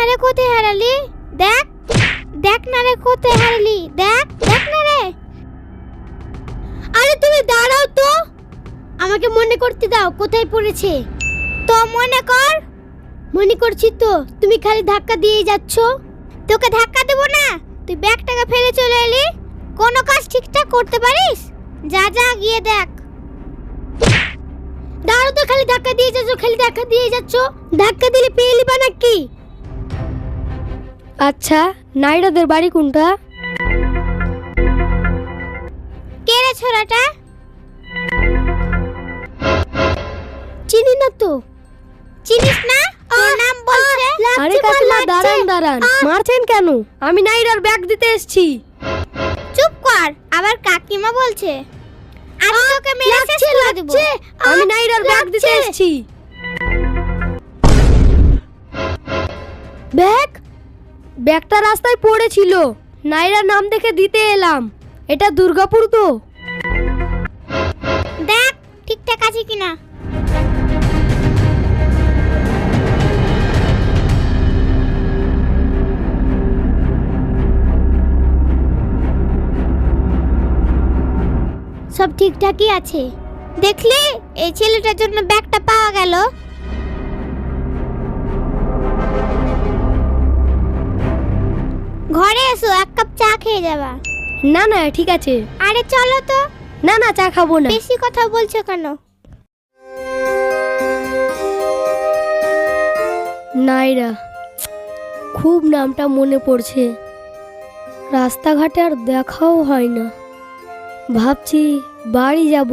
রে কোথায় হারালি? দেখ দেখ না রে কোথায় হারালি, দেখ দেখ না রে। আরে তুমি দাঁড়াও তো, আমাকে মনে করতে দাও কোথায় পড়েছে। তো মনে কর। মনে করছি তো, তুমি খালি ধাক্কা দিয়ে যাচ্ছ। তোকে ধাক্কা দেবো না, তুই ব্যাগটাকে ফেলে চলে এলি। কোনো কাজ ঠিকঠাক করতে পারিস? যা যা গিয়ে দেখ। দাঁড়াও তো, খালি ধাক্কা দিয়ে যাচ্ছ, খালি ধাক্কা দিয়ে যাচ্ছ। ধাক্কা দিলে পেয়ে নিবা নাকি? আচ্ছা, নাইরাদের বাড়ি কোনটা? কে রে ছোড়াটা? চিনি না তো। চিনিস না? তোর নাম বলছে। আরে কাকিমা দাঁড়ান দাঁড়ান, মারছেন কেন? আমি নাইরার ব্যাগ দিতে এসেছি। চুপ কর, আবার কাকিমা বলছে। আমি তোকে মেরে শেষ করে দেব। আমি নাইরার ব্যাগ দিতে এসেছি। ব্যাগ? ব্যাগটা রাস্তায় পড়েছিল, নাইরার নাম দেখে দিতে এলাম। এটা দুর্গাপুর তো। দেখ ঠিকঠাক আছে কিনা। সব ঠিকঠাকই আছে। দেখলি, এই ছেলেটার জন্য ব্যাগটা পাওয়া গেল। ঘরে এসো, এক কাপ চা খেয়ে যাবা। না না ঠিক আছে। আরে চলো তো। না না, চা খাবো না। বেশি কথা বলছো কেন? নাইরা, খুব নামটা মনে পড়ছে। রাস্তাঘাটে আর দেখাও হয় না। ভাবছি বাড়ি যাব,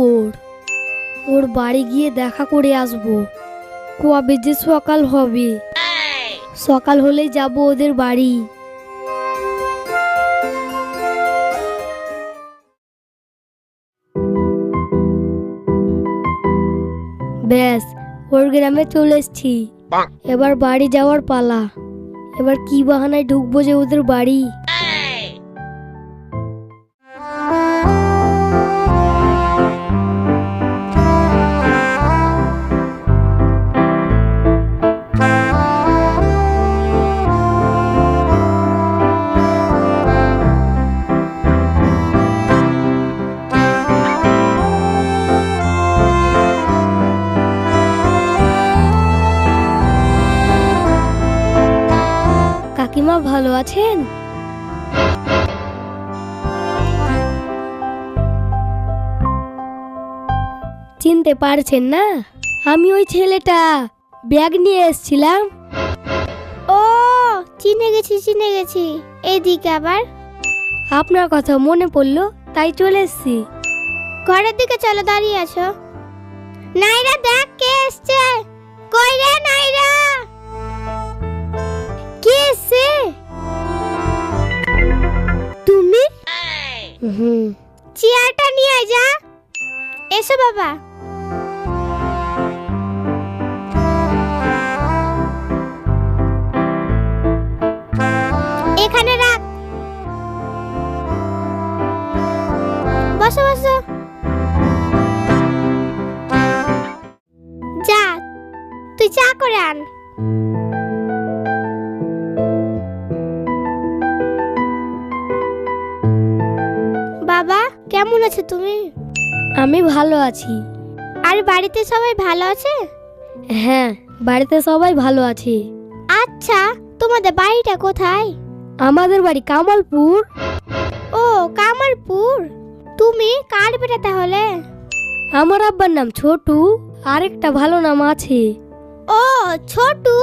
ওর বাড়ি গিয়ে দেখা করে আসবো। কবে যে সকাল হবে, সকাল হলেই যাব ওদের বাড়ি। ব্যাস, ওর গ্রামে চলে এসছি। এবার বাড়ি যাওয়ার পালা। এবার কি বাহানায় ঢুকবো যে ওদের বাড়ি। কাকিমা ভালো আছেন? চিনতে পারছেন না? আমি ওই ছেলেটা, ব্যাগ নিয়ে এসেছিলাম। ও চিনে গেছি চিনে গেছি। এইদিকে আবার। আপনার কথা মনে পড়লো তাই চলে এসেছি। ঘরের দিকে চলো, দাঁড়িয়ে আছো। নাইরা দেখ কে এসছে। কই রে নাইরা? কে এসছে? তুমি? চেয়ারটা নিয়ে আয় যা। এসো বাবা। এখানে রাখ। বসো বসো। যা, তুই চা করে আন। বাবা কেমন আছো তুমি? আমি ভালো আছি। আর বাড়িতে সবাই ভালো আছে? হ্যাঁ, বাড়িতে সবাই ভালো আছে। আচ্ছা, তোমাদের বাড়িটা কোথায়? আমাদের বাড়ি কামালপুর। ও কামালপুর। তুমি কার বেটা তাহলে? আমার আব্বার নাম ছোটু, আরেকটা ভালো নাম আছে। ও ছোটু,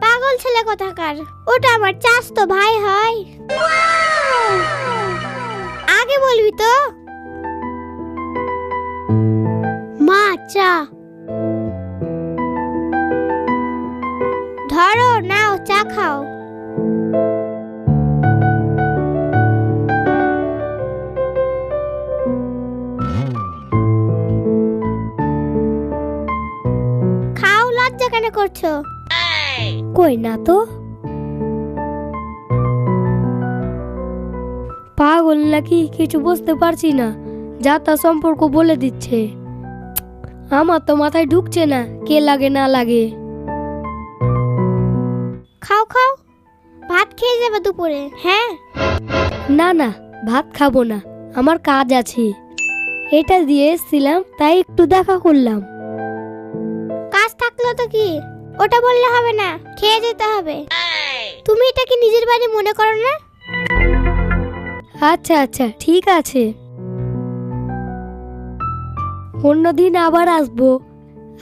পাগল ছেলে কোথাকার। ওটা আমার চাচাতো ভাই হয়। আগে বলবি তো। মা চা ধরো, নাও চা খাও। খাও, লজ্জা কেন করছো? কই না তো। পাগল নাকি কিছু বুঝতে পারছি না, যা তা সম্পর্ক বলে দিচ্ছে। আমার তো মাথায় ঢুকছে না কে লাগে না লাগে। খাও খাও, খেয়ে যাবে দুপুরে? হ্যাঁ। না না, ভাত খাবো না, আমার কাজ আছে। এটা দিয়ে এসেছিলাম, তাই একটু দেখা করলাম। কাজ থাকলো তো কি, ওটা বললে হবে না, খেয়ে যেতে হবে। তুমি এটা কি নিজের বাড়ি মনে করো না? আচ্ছা আচ্ছা, ঠিক আছে, অন্যদিন আবার আসবো।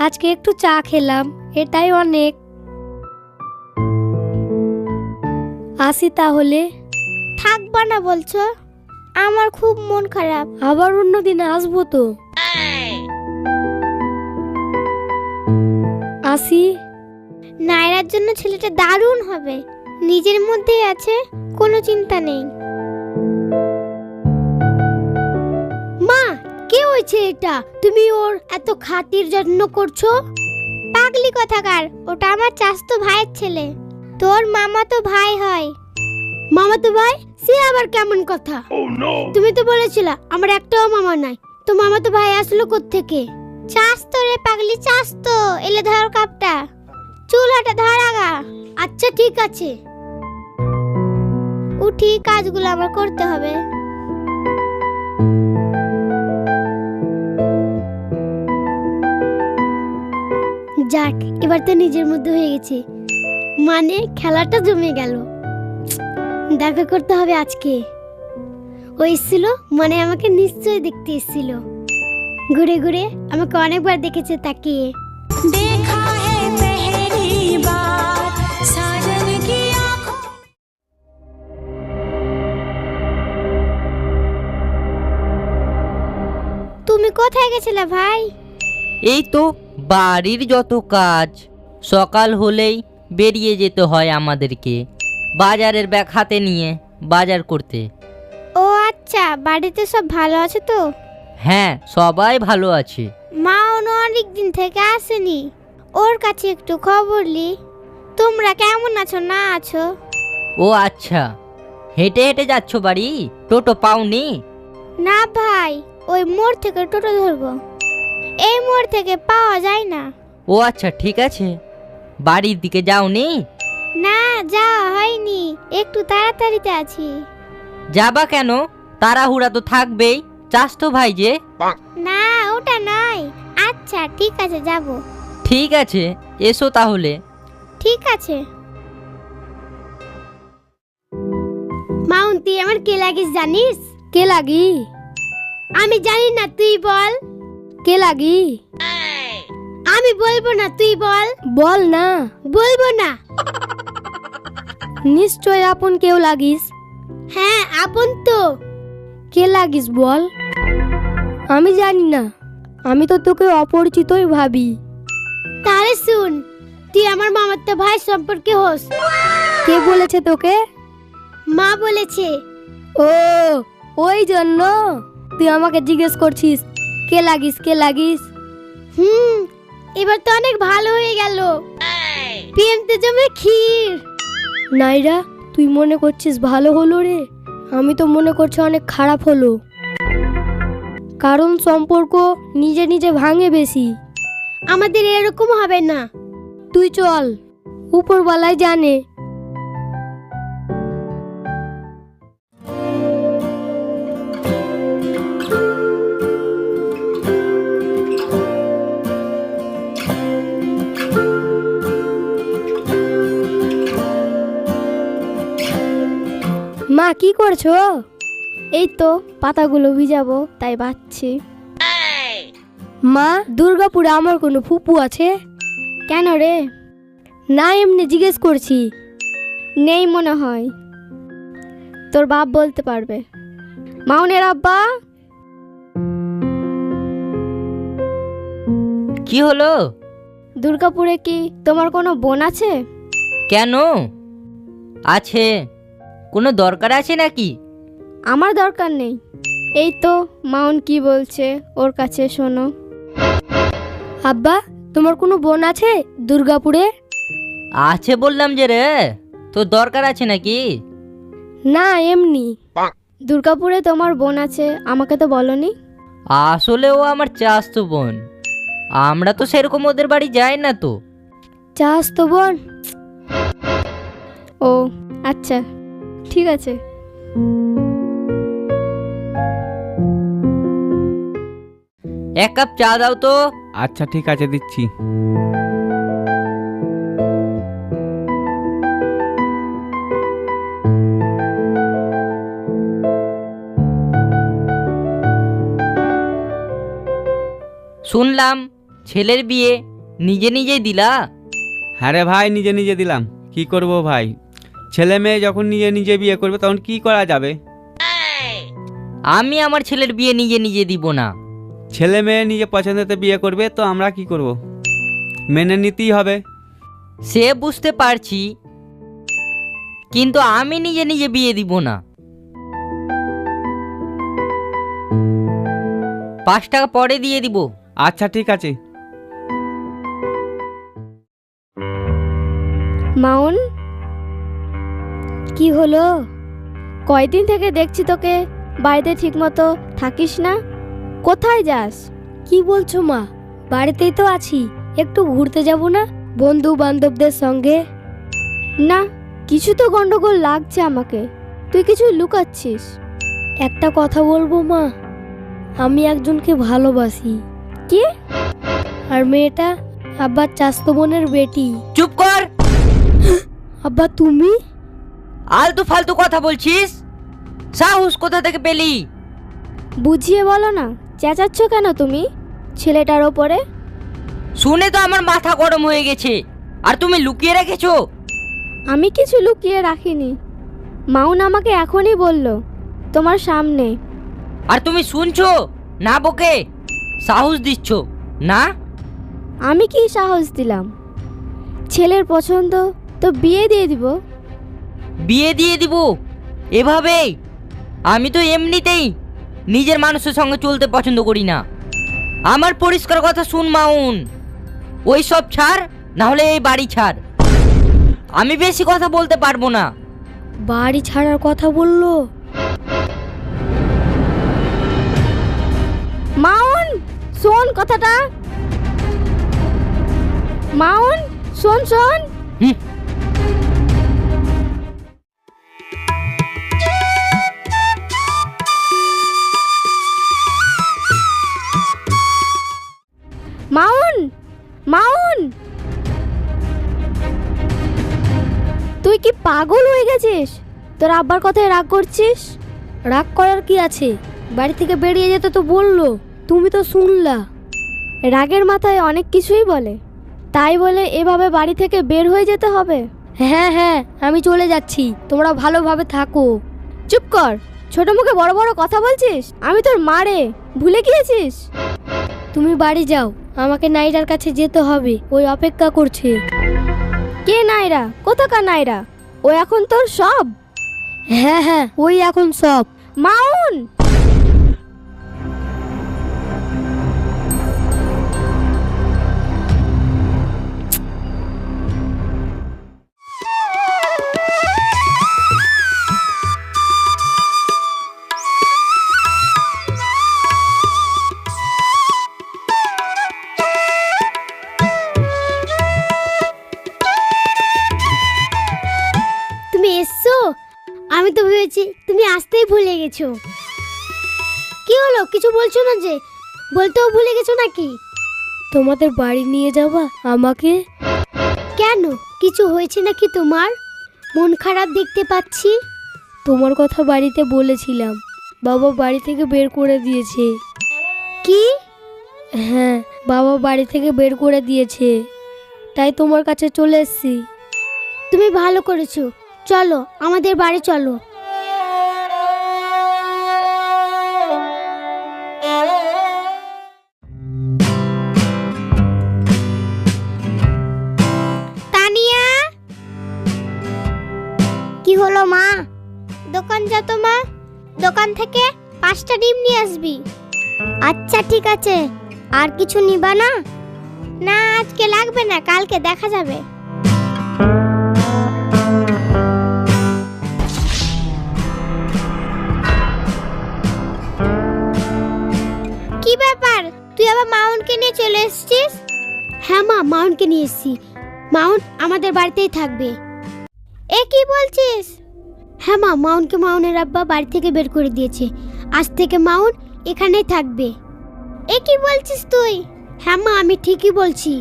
আজকে একটু চা খেলাম, এটাই অনেক। আসি তাহলে। থাকবা না বলছো? আমার খুব মন খারাপ। আবার অন্যদিন আসবো তো। আসি। নায়রার জন্য ছেলেটা দারুণ হবে, নিজের মধ্যেই আছে, কোনো চিন্তা নেই। মা, কে হয়েছে এটা? তুমি ওর এত খাতির যত্ন করছো? পাগলি কথাকার, ওটা আমার চাচাতো ভাইয়ের ছেলে, তোর মামাতো ভাই হয়। মামাতো ভাই? সে আবার কেমন কথা? তুমি তো বলেছিলা আমার একটাও মামা নাই, তো মামাতো ভাই আসলো কোত্থেকে? চাচাতো রে পাগলি, চাচাতো। এলে ধর কাপটা, চুলাটা ধর আগা। আচ্ছা ঠিক আছে, উঠি, কাজগুলো আমার করতে হবে। যাক, এবার তো নিজের মধ্যে হয়ে গেছে, মানে খেলাটা জমে গেল। দেখা করতে হবে আজকে। ও এসেছিল, মানে আমাকে নিশ্চয়ই দেখতে এসেছিল। ঘুরে ঘুরে আমাকে অনেকবার দেখেছে তাকিয়ে। देखा है पहली बार साजन की आँखों। তুমি কোথায় গেছিলে ভাই? এই তো বাড়ির যত কাজ, সকাল হলেই বেরিয়ে যেতে হয় আমাদেরকে বাজারের ব্যাগ হাতে নিয়ে বাজার করতে। ও আচ্ছা, বাড়িতে সব ভালো আছে তো? হ্যাঁ, সবাই ভালো আছে। মা অনেক দিন থেকে আসেনি, ওর কাছে একটু খবর লি, তোমরা কেমন আছো না আছো। ও আচ্ছা, হেঁটে হেঁটে যাচ্ছ বাড়ি? টোটো পাওনি? না ভাই, ওই মোড় থেকে টোটো ধরবো, এই মোড় থেকে পাওয়া যায় না। ও আচ্ছা, ঠিক আছে, বাড়ির দিকে যাওনি? না, যাওয়া হয়নি, একটু তাড়াতাড়িতে আছি। যাবা কেন? তাড়াহুড়া তো থাকবেই, চাস তো ভাই যে। না, ওটা নয়। আচ্ছা ঠিক আছে, যাব। ঠিক আছে, এসো তাহলে। ঠিক আছে। মাউন, তুই আমার কে লাগিস জানিস? কে লাগি? আমি জানি না, তুই বল। কে লাগি? আমি বলবো না, তুই বল। বল না। বলবো না। নিশ্চয় আপন কেউ লাগিস। হ্যাঁ, আপন তো। কে লাগিস বল। আমি জানি না, আমি তো তোকে অপরিচিতই ভাবি। তাহলে শুন, তুই আমার মামাতো ভাই সম্পর্কে হোস। কে বলেছে তোকে? মা বলেছে। ও, ওই জন্য তুই আমাকে জিজ্ঞেস করছিস কে লাগিস কে লাগিস। এবার তো অনেক ভালো হয়ে গেল, প্রেম তো জমে ক্ষীর। নাইরা, তুই মনে করছিস ভালো হলো রে, আমি তো মনে করছি অনেক খারাপ হলো। কারণ সম্পর্ক নিজে নিজে ভাঙে বেশি। আমাদের এরকম হবে না। তুই চল, উপরওয়ালাই জানে। মা কি করছো? এই তো পাতাগুলো ভিজাবো, তাই বাচ্ছি। মা, দুর্গাপুরে আমার কোনো ফুপু আছে? কেন রে? না, এমনি জিজ্ঞেস করছি। নেই মনে হয়, তোর বাপ বলতে পারবে। মাউনের আব্বা। কি হলো? দুর্গাপুরে কি তোমার কোনো বোন আছে? কেন? আছে, কোনো দরকার আছে নাকি? আমার দরকার নেই। এই তো মাউন কি বলছে, ওর কাছে শোনো। আব্বা, তোমার কোনো বোন আছে দুর্গাপুরে? আছে বললাম যে রে, তোর দরকার আছে নাকি? না, এমনি। দুর্গাপুরে তোমার বোন আছে, আমাকে তো বলনি। আসলে ও আমার চাচাতো বোন, আমরা তো সেরকম ওদের বাড়ি যাই না তো। চাস তো বোন? ও আচ্ছা। ঠিক আছে। এক কাপ চা দাও তো। আচ্ছা ঠিক আছে, দিচ্ছি। শুনলাম ছেলের বিয়ে নিজে নিজেই দিলা। হ্যাঁ রে ভাই, নিজে নিজে দিলাম। কি করব ভাই, ছেলে মেয়ে যখন নিজে নিজে বিয়ে করবে তখন কি করা যাবে? আমি আমার ছেলের বিয়ে নিজে নিজে দিব না। ছেলে মেয়ে নিজে পছন্দতে বিয়ে করবে তো আমরা কি করব? মেনে নিতেই হবে। সে বুঝতে পারছি, কিন্তু আমি নিজে নিজে বিয়ে দিব না। 5 টাকা পরে দিয়ে দিব। আচ্ছা ঠিক আছে। মাউন, কি হলো? কয়দিন থেকে দেখছি তোকে বাড়িতে ঠিকমতো থাকিস না, কোথায় যাস? কি বলছো মা? বাড়িতেই তো আছি। একটু ঘুরতে যাব না বন্ধু বান্ধবদের সঙ্গে? না, কিছু তো গন্ডগোল লাগছে আমাকে। তুই কিছু লুকাচ্ছিস। একটা কথা বলবো মা, আমি একজনকে ভালোবাসি। কে? আর মেয়েটা আব্বার চাস্তো বোনের বেটি। চুপ কর। আব্বা তুমি? আলতু ফালতু কথা বলছিস? সাহস কোথা থেকে পেলি? বুঝিয়ে বলো না, চেঁচাচ্ছ কেন তুমি ছেলেটার ওপরে? শুনে তো আমার মাথা গরম হয়ে গেছে। আর তুমি লুকিয়ে রেখেছো? আমি কিছু লুকিয়ে রাখিনি। মাউন আমাকে এখনই বলল তোমার সামনে। আর তুমি শুনছো না বকে সাহস দিচ্ছ না? আমি কি সাহস দিলাম? ছেলের পছন্দ তো বিয়ে দিয়ে দিব। বিয়ে দিয়ে দিব এভাবেই? আমি তো এমনিতেই নিজের মানুষের সঙ্গে চলতে পছন্দ করি না। আমার পরিষ্কার কথা শুন মাউন, ওই সব ছাড়, না হলে এই বাড়ি ছাড়। আমি বেশি কথা বলতে পারবো না। বাড়ি ছাড়ার কথা বললো? মাউন শোন কথাটা। মাউন শোন শোন। হুম। মাউন, মাউন, তুই কি পাগল হয়ে গেছিস? তোর আব্বার কথায় রাগ করছিস? রাগ করার কি আছে? বাড়ি থেকে বেরিয়ে যেতে তো বললো, তুমি তো শুনলা। রাগের মাথায় অনেক কিছুই বলে, তাই বলে এভাবে বাড়ি থেকে বের হয়ে যেতে হবে? হ্যাঁ হ্যাঁ, আমি চলে যাচ্ছি, তোমরা ভালোভাবে থাকো। চুপ কর, ছোট মুখে বড় বড় কথা বলছিস। আমি তোর মারে, ভুলে গিয়েছিস? তুমি বাড়ি যাও, আমাকে নাইরার কাছে যেতে হবে, ওই অপেক্ষা করছে। কে নাইরা? কোথাকার নাইরা? ও এখন তোর সব? হ্যাঁ হ্যাঁ, ওই এখন সব। মাউন, তুমি এসছো? আমি তো ভেবেছি তুমি আসতেই ভুলে গেছো। কি হলো, কিছু বলছো না যে? বলতেও ভুলে গেছো নাকি? তোমাদের বাড়ি নিয়ে যাবা আমাকে? কেন, কিছু হয়েছে নাকি তোমার? মন খারাপ দেখতে পাচ্ছি। তোমার কথা বাড়িতে বলেছিলাম, বাবা বাড়ি থেকে বের করে দিয়েছে। কি? হ্যাঁ, বাবা বাড়ি থেকে বের করে দিয়েছে, তাই তোমার কাছে চলে এসেছি। তুমি ভালো করেছো, চলো আমাদের বাড়ি চলো। তানিয়া, কি হলো মা? দোকান যা তো মা, দোকান থেকে 5টা ডিম নিয়ে আসবি। আচ্ছা ঠিক আছে। আর কিছু নিবা না? না আজকে লাগবে না, কালকে দেখা যাবে। কি ব্যাপার, তুই আবার মাউন্টকে নিয়ে চলে এসেছিস? হ্যাঁ মা, মাউন্টকে নিয়ে এসেছি। মাউন্ট আমাদের বাড়িতেই থাকবে। এ কি বলছিস? হ্যাঁ মা, মাউনকে মাউনের আব্বা বাড়ি থেকে বের করে দিয়েছে। আজ থেকে মাউন এখানেই থাকবে। এ কি বলছিস তুই? হ্যাঁ মা, আমি ঠিকই বলছি।